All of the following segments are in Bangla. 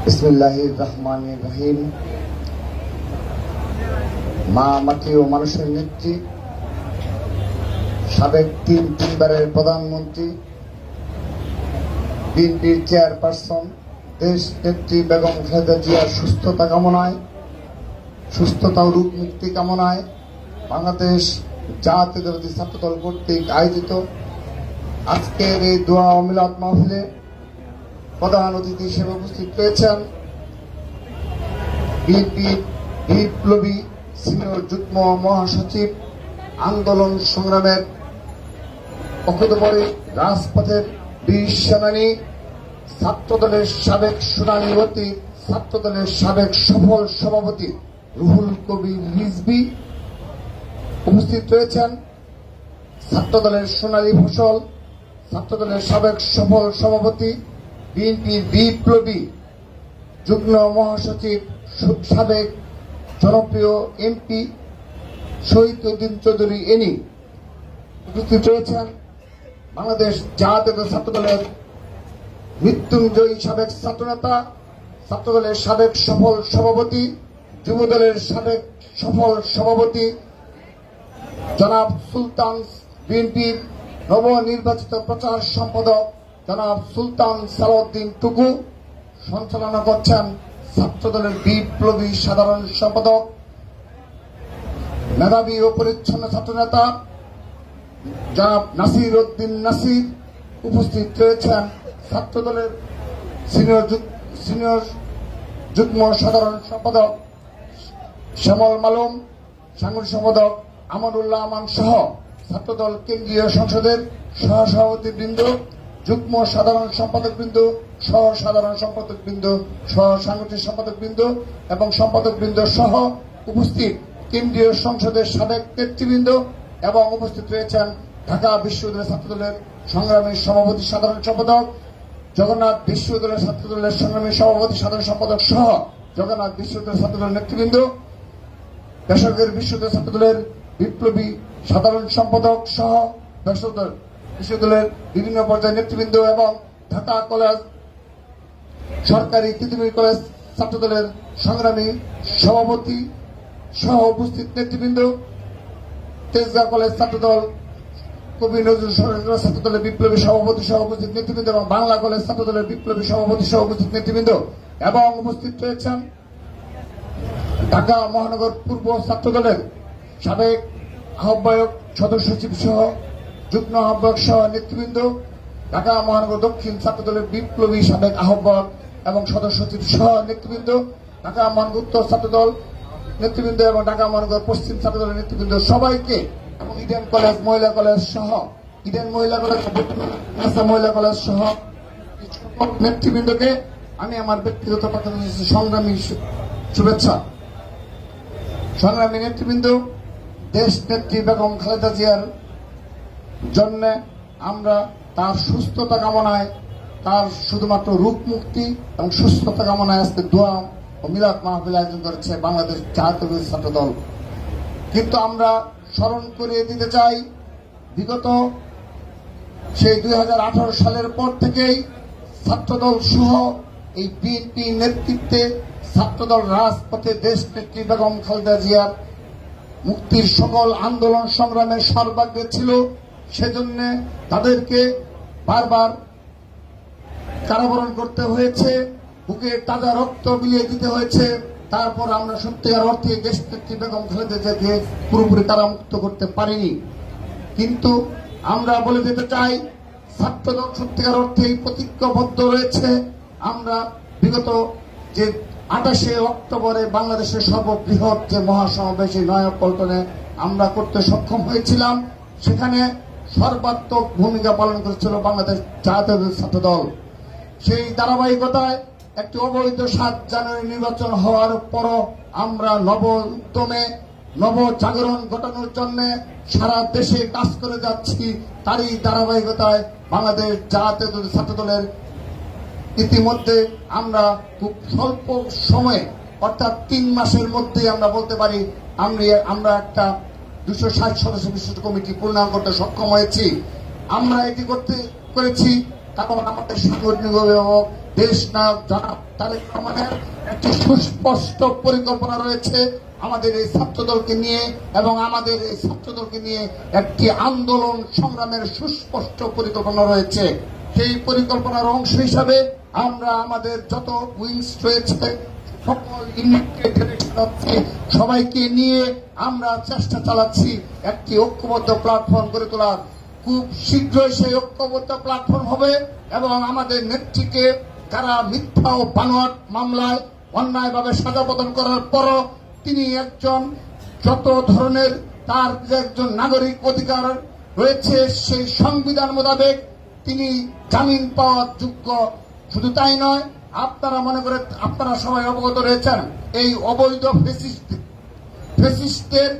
বিসমিল্লাহির রহমানির রহিম। মা মাটি ও মানুষের নেত্রী, সাবেক তিনবারের প্রধানমন্ত্রী, বিএনপির চেয়ারপারসন, দেশ নেত্রী বেগম খালেদা জিয়ার সুস্থতা কামনায়, সুস্থতা ও রোগ মুক্তি কামনায় বাংলাদেশ জাতীয়তাবাদী ছাত্রদল কর্তৃক আয়োজিত আজকের এই দোয়া ও মিলাদ মাহফিলে প্রধান অতিথি হিসেবে উপস্থিত রয়েছেন বিএনপি বিপ্লবী সিনিয়র যুগ্ম মহাসচিব, আন্দোলন সংগ্রামের অকুতোপরি রাজপথের বীর সেনানী, ছাত্রদলের সাবেক সোনালী অতীত, ছাত্রদলের সাবেক সফল সভাপতি রুহুল কবির রিজভী উপস্থিত রয়েছেন। ছাত্রদলের সোনালী ফসল, ছাত্রদলের সাবেক সফল সভাপতি, বিএনপির বিপ্লবী যুগ্ম মহাসচিব, সাবেক জনপ্রিয় এমপি শহীদউদ্দিন চৌধুরী এনি উপস্থিত রয়েছেন। বাংলাদেশ জাতীয় ছাত্রদলের মৃত্যুঞ্জয়ী সাবেক ছাত্রনেতা, ছাত্রদলের সাবেক সফল সভাপতি, যুবদলের সাবেক সফল সভাপতি জনাব সুলতান, বিএনপির নবনির্বাচিত প্রচার সম্পাদক জনাব সুলতান সালাউদ্দিন টুকু সঞ্চালনা করছেন। ছাত্রদলের বিপ্লবী সাধারণ সম্পাদক, মেধাবী ও পরিচ্ছন্ন ছাত্রনেতা জনাব নাসির উদ্দিন নাসির উপস্থিত রয়েছেন। ছাত্রদলের সিনিয়র যুগ্ম সাধারণ সম্পাদক শ্যামল মালুম, সাংগঠনিক সম্পাদক আমানুল্লাহ আমান সহ ছাত্রদল কেন্দ্রীয় সংসদের সহসভাপতিবৃন্দ, যুগ্ম সাধারণ সম্পাদকবৃন্দ, সহ সাধারণ সম্পাদকবৃন্দ, সহ সাংগঠনিক সম্পাদকবৃন্দ এবং সম্পাদকবৃন্দ সহ উপস্থিত কেন্দ্রীয় সংসদের সাবেক নেতৃবৃন্দ এবং উপস্থিত রয়েছেন ঢাকা বিশ্ববিদ্যালয় ছাত্রদলের সংগ্রামী সভাপতি সাধারণ সম্পাদক, জগন্নাথ বিশ্ববিদ্যালয় ছাত্রদলের সংগ্রামী সভাপতি সাধারণ সম্পাদক সহ জগন্নাথ বিশ্ববিদ্যালয় ছাত্রদলের নেতৃবৃন্দ, বেসরকারি বিশ্ববিদ্যালয় ছাত্রদলের বিপ্লবী সাধারণ সম্পাদক সহ বিশ্ববিদ্যালয়ের বিভিন্ন পর্যায়ের নেতৃবৃন্দ এবং ঢাকা কলেজ সরকারি তিতুমির কলেজ ছাত্রদলের সংগ্রামী সভাপতি সহ উপস্থিত নেতৃবৃন্দ, তেজগাঁও কলেজ ছাত্রদল কবি নজরুল সরকার ছাত্রদলের বিপ্লবী সভাপতি সহ উপস্থিত নেতৃবৃন্দ এবং বাংলা কলেজ ছাত্রদলের বিপ্লবী সভাপতি সহ উপস্থিত নেতৃবৃন্দ এবং উপস্থিত রয়েছেন ঢাকা মহানগর পূর্ব ছাত্রদলের সাবেক আহ্বায়ক, সদস্য সচিব সহ যুগ্ম আহ্বায়ক সহ নেতৃবৃন্দ, ঢাকা মহানগর দক্ষিণ ছাত্রদলের বিপ্লবী সাবেক আহ্বায়ক এবং সদস্য সচিব সহ নেতৃবৃন্দ, ঢাকা মহানগর উত্তর ছাত্রদল নেতৃবৃন্দ এবং ঢাকা মহানগর পশ্চিম ছাত্রদলের নেতৃবৃন্দ সবাইকে এবং ইডেন কলেজ মহিলা কলেজ সহ ইডেন মহিলা কলেজ, মহিলা কলেজ সহ নেতৃবৃন্দকে আমি আমার ব্যক্তিগত পক্ষ থেকে সংগ্রামী শুভেচ্ছা। সংগ্রামী নেতৃবৃন্দ, দেশ নেত্রী বেগম খালেদা জিয়ার জন্য আমরা তার সুস্থতা কামনায়, তার শুধুমাত্র রোগ মুক্তি এবং সুস্থতা কামনায় আজকে দোয়া ও মিলাদ মাহফিল আয়োজন করেছে বাংলাদেশ জাতীয় ছাত্রদল। কিন্তু আমরা স্মরণ করিয়ে দিতে চাই, বিগত সেই 2018 সালের পর থেকেই ছাত্রদল সহ এই বিএনপি নেতৃত্বে ছাত্রদল রাজপথে দেশ নেত্রী বেগম খালেদা জিয়ার মুক্তির সকল আন্দোলন সংগ্রামের সর্বাগ্রে ছিল। সেজন্য তাদেরকে বারবার কারাবরণ করতে হয়েছে, বুকে তাজা রক্ত বিলিয়ে দিতে হয়েছে। তারপর আমরা সত্যিকার অর্থে দেশ নেত্রী বেগম খালেদা জিয়াকে পুরোপুরি কারামুক্ত করতে পারিনি। কিন্তু আমরা বলে দিতে চাই, ছাত্রদল সত্যিকার অর্থেই প্রতিজ্ঞাবদ্ধ রয়েছে। আমরা বিগত যে 28শে অক্টোবরে বাংলাদেশের সর্ববৃহৎ যে মহাসমাবেশ নয়াপল্টনে আমরা করতে সক্ষম হয়েছিলাম, সেখানে সর্বাত্মক ভূমিকা পালন করেছিল বাংলাদেশ জাতীয় ছাত্রদল। সেই ধারাবাহিকতায় একটি অবৈধ 7 জানুয়ারি নির্বাচন হওয়ার পরও আমরা নব উদ্যমে নব জাগরণ ঘটানোর জন্য সারা দেশে কাজ করে যাচ্ছি। তারই ধারাবাহিকতায় বাংলাদেশ জাতীয় ছাত্রদলের ইতিমধ্যে আমরা খুব স্বল্প সময়ে অর্থাৎ 3 মাসের মধ্যেই আমরা বলতে পারি আমরা একটা 260 সদস্য বিশিষ্ট কমিটি পূর্ণাঙ্গ করতে সক্ষম হয়েছি। আমরা এটি করতে করেছি কারণ আমাদের সাংগঠনিক অভিভাবক দেশ নায়ক জনাব তারেক রহমানের একটি সুস্পষ্ট পরিকল্পনা রয়েছে আমাদের এই ছাত্রদলকে নিয়ে, এবং আমাদের এই ছাত্রদলকে নিয়ে একটি আন্দোলন সংগ্রামের সুস্পষ্ট পরিকল্পনা রয়েছে। সেই পরিকল্পনার অংশ হিসাবে আমরা আমাদের যত উইংস রয়েছে সকল ইউনিটকে সবাইকে নিয়ে আমরা চেষ্টা চালাচ্ছি একটি ঐক্যবদ্ধ প্ল্যাটফর্ম গড়ে তোলার। খুব শীঘ্রই সেই ঐক্যবদ্ধ প্ল্যাটফর্ম হবে এবং আমাদের নেত্রীকে যারা মিথ্যা ও বানোয়াট মামলায় অন্যায়ভাবে সাজা প্রদান করার পরও তিনি একজন যত ধরনের তার যে একজন নাগরিক অধিকার রয়েছে সেই সংবিধান মোতাবেক তিনি জামিন পাওয়ার যোগ্য। শুধু তাই নয়, আপনারা মনে করে আপনারা সবাই অবগত রয়েছেন এই অবৈধ ফেসিস্টের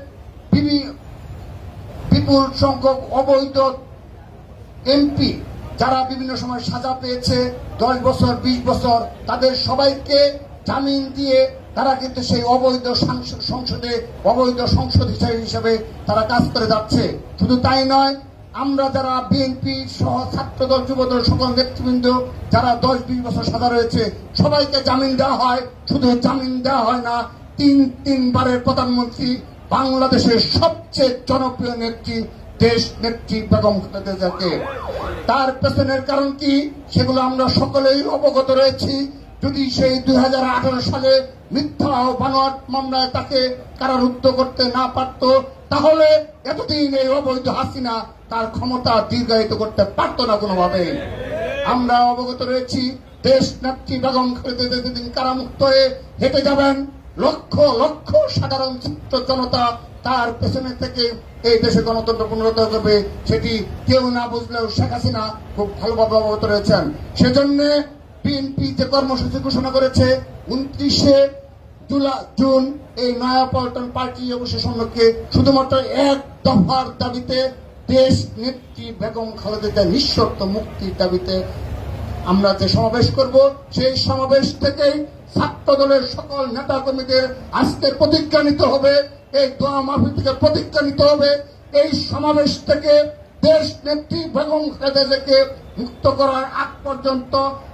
বিপুল সংখ্যক অবৈধ এমপি যারা বিভিন্ন সময় সাজা পেয়েছে 10 বছর 20 বছর, তাদের সবাইকে জামিন দিয়ে তারা কিন্তু সেই অবৈধ সংসদে অবৈধ সংসদ হিসেবে তারা কাজ করে যাচ্ছে। শুধু তাই নয়, আমরা যারা বিএনপি সহ ছাত্রদল যুবদল সকল নেতৃবৃন্দ যারা 10-20 বছর সাজা রয়েছে সবাইকে জামিন দেওয়া হয়। শুধু জামিন দেওয়া হয় না, 3 বারের প্রধানমন্ত্রী, বাংলাদেশের সবচেয়ে জনপ্রিয় নেত্রী দেশ নেত্রী বেগম খালেদা জিয়াকে। তার পেছনের কারণ কি সেগুলো আমরা সকলেই অবগত রয়েছি। যদি সেই 2018 সালে মিথ্যা ও বানোয়াট মামলায় তাকে কারারুদ্ধ করতে না পারত, তাহলে এতদিন এই অবৈধ হাসিনা তার ক্ষমতা দীর্ঘায়িত করতে পারত না কোনোভাবে। আমরা অবগত রয়েছি দেশ নেত্রী বেগম খালেদা জিয়া যেদিন কারামুক্ত হয়ে হেঁটে যাবেন, লক্ষ লক্ষ সাধারণ ছাত্র জনতা তার পেছনে থেকে এই দেশে গণতন্ত্র পুনরুদ্ধার করবে, সেটি কেউ না বুঝলেও শেখ হাসিনা খুব ভালোভাবে অবগত রয়েছেন। সেজন্য বিএনপি যে কর্মসূচি ঘোষণা করেছে 29শে জুন এই নয়াপল্টন পার্টি অবশ্যই সম্মুখে শুধুমাত্র এক দফার দাবিতে দেশ নেত্রী বেগম খালেদা জিয়ার নিঃশর্ত মুক্তির দাবিতে আমরা যে সমাবেশ করব, সেই সমাবেশ থেকেই ছাত্র দলের সকল নেতা কর্মীদের আজকের প্রতিজ্ঞা নিতে হবে, এই দোয়া মাহফিল থেকে প্রতিজ্ঞা নিতে হবে এই সমাবেশ থেকে দেশ নেত্রী বেগম খালেদা জিয়াকে মুক্ত করার আগ পর্যন্ত,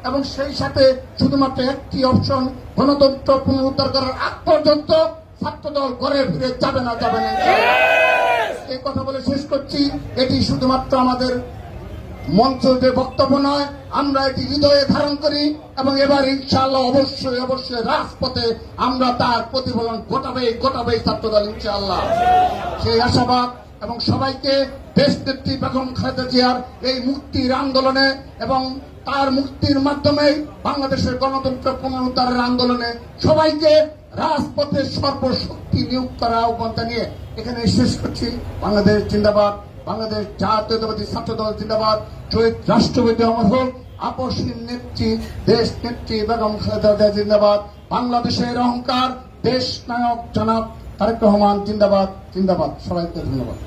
এবং সেই সাথে শুধুমাত্র একটি অপশন গণতন্ত্র পুনরুদ্ধার করার আগ পর্যন্ত ছাত্রদল ঘরে ফিরে যাবে না। এই কথা বলে শেষ করছি। এটি শুধুমাত্র আমাদের মঞ্চ যে বক্তব্য নয়, আমরা এটি হৃদয়ে ধারণ করি এবং এবার ইনশাআল্লাহ অবশ্যই অবশ্যই রাজপথে আমরা তার প্রতিফলন ঘটাবেই ছাত্রদল ইনশাআল্লাহ। সেই আশাবাদ এবং সবাইকে দেশ নেত্রী বেগম খালেদা জিয়ার এই মুক্তির আন্দোলনে এবং তার মুক্তির মাধ্যমে বাংলাদেশের গণতন্ত্র পুনরুদ্ধারের আন্দোলনে সবাইকে রাজপথে সর্বশক্তি নিয়োগ করা আহ্বান জানিয়ে এখানে শেষ করছি। বাংলাদেশ জিন্দাবাদ, বাংলাদেশ জাতীয়তাবাদী ছাত্রদল জিন্দাবাদ, শহীদ রাষ্ট্রপতি অমর হোক, আপসহীন নেত্রী দেশ নেত্রী বেগম খালেদা জিয়া জিন্দাবাদ, বাংলাদেশের অহংকার দেশ নায়ক জনাব তারেক রহমান জিন্দাবাদ। সবাইকে ধন্যবাদ।